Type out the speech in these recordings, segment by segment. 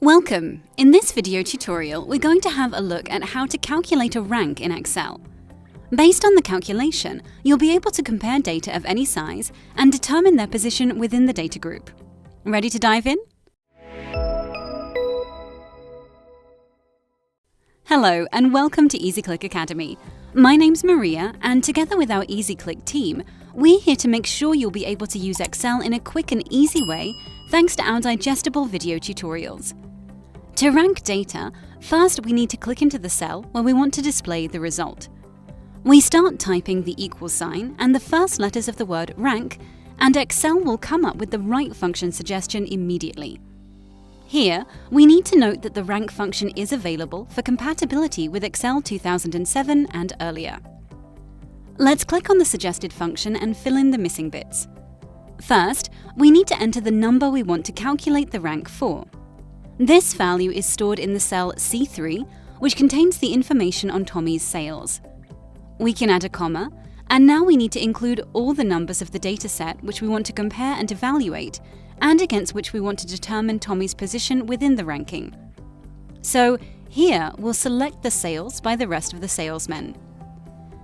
Welcome! In this video tutorial, we're going to have a look at how to calculate a rank in Excel. Based on the calculation, you'll be able to compare data of any size and determine their position within the data group. Ready to dive in? Hello and welcome to EasyClick Academy. My name's Maria, and together with our EasyClick team, we're here to make sure you'll be able to use Excel in a quick and easy way thanks to our digestible video tutorials. To rank data, first we need to click into the cell where we want to display the result. We start typing the equal sign and the first letters of the word rank, and Excel will come up with the right function suggestion immediately. Here, we need to note that the rank function is available for compatibility with Excel 2007 and earlier. Let's click on the suggested function and fill in the missing bits. First, we need to enter the number we want to calculate the rank for. This value is stored in the cell C3, which contains the information on Tommy's sales. We can add a comma, and now we need to include all the numbers of the dataset which we want to compare and evaluate, and against which we want to determine Tommy's position within the ranking. So here, we'll select the sales by the rest of the salesmen.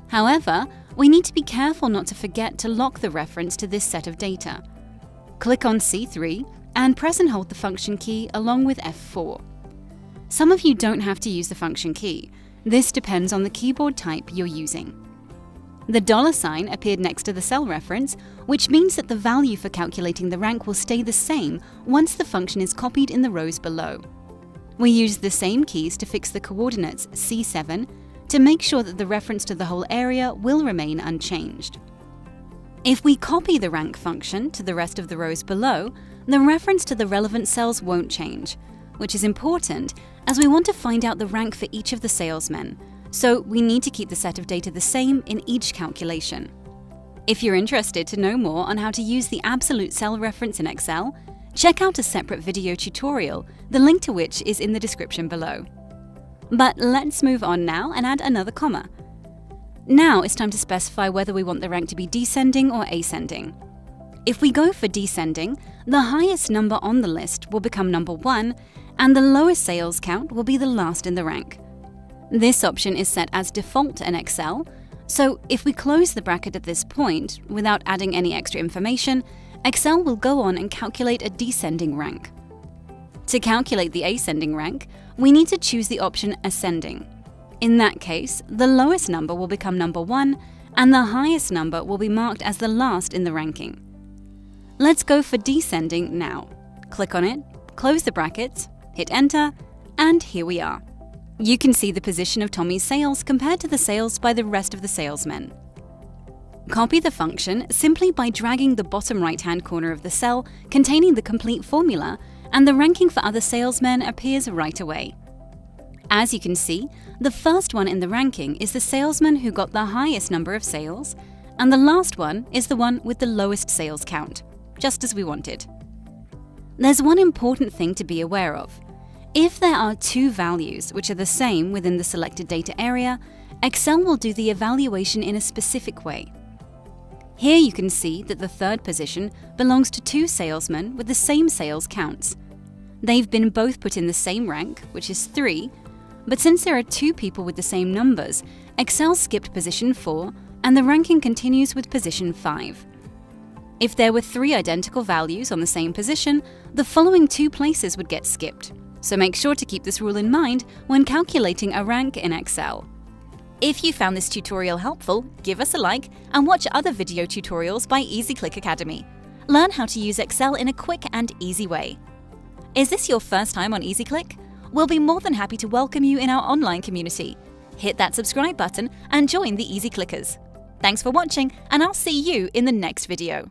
However, we need to be careful not to forget to lock the reference to this set of data. Click on C3 and press and hold the function key along with F4. Some of you don't have to use the function key. This depends on the keyboard type you're using. The $sign appeared next to the cell reference, which means that the value for calculating the rank will stay the same once the function is copied in the rows below. We use the same keys to fix the coordinates C7 to make sure that the reference to the whole area will remain unchanged. If we copy the rank function to the rest of the rows below, the reference to the relevant cells won't change, which is important as we want to find out the rank for each of the salesmen, so we need to keep the set of data the same in each calculation. If you're interested to know more on how to use the absolute cell reference in Excel, check out a separate video tutorial, the link to which is in the description below. But let's move on now and add another comma. Now it's time to specify whether we want the rank to be descending or ascending. If we go for descending, the highest number on the list will become number 1, and the lowest sales count will be the last in the rank. This option is set as default in Excel, so if we close the bracket at this point without adding any extra information, Excel will go on and calculate a descending rank. To calculate the ascending rank, we need to choose the option ascending. In that case, the lowest number will become number 1, and the highest number will be marked as the last in the ranking. Let's go for descending now. Click on it, close the brackets, hit enter, and here we are. You can see the position of Tommy's sales compared to the sales by the rest of the salesmen. Copy the function simply by dragging the bottom right-hand corner of the cell containing the complete formula, and the ranking for other salesmen appears right away. As you can see, the first one in the ranking is the salesman who got the highest number of sales, and the last one is the one with the lowest sales count, just as we wanted. There's one important thing to be aware of. If there are two values which are the same within the selected data area, Excel will do the evaluation in a specific way. Here you can see that the third position belongs to two salesmen with the same sales counts. They've been both put in the same rank, which is 3, but since there are two people with the same numbers, Excel skipped position 4 and the ranking continues with position 5. If there were 3 identical values on the same position, the following 2 places would get skipped, so make sure to keep this rule in mind when calculating a rank in Excel. If you found this tutorial helpful, give us a like and watch other video tutorials by EasyClick Academy. Learn how to use Excel in a quick and easy way. Is this your first time on EasyClick? We'll be more than happy to welcome you in our online community. Hit that subscribe button and join the Easy Clickers. Thanks for watching, and I'll see you in the next video.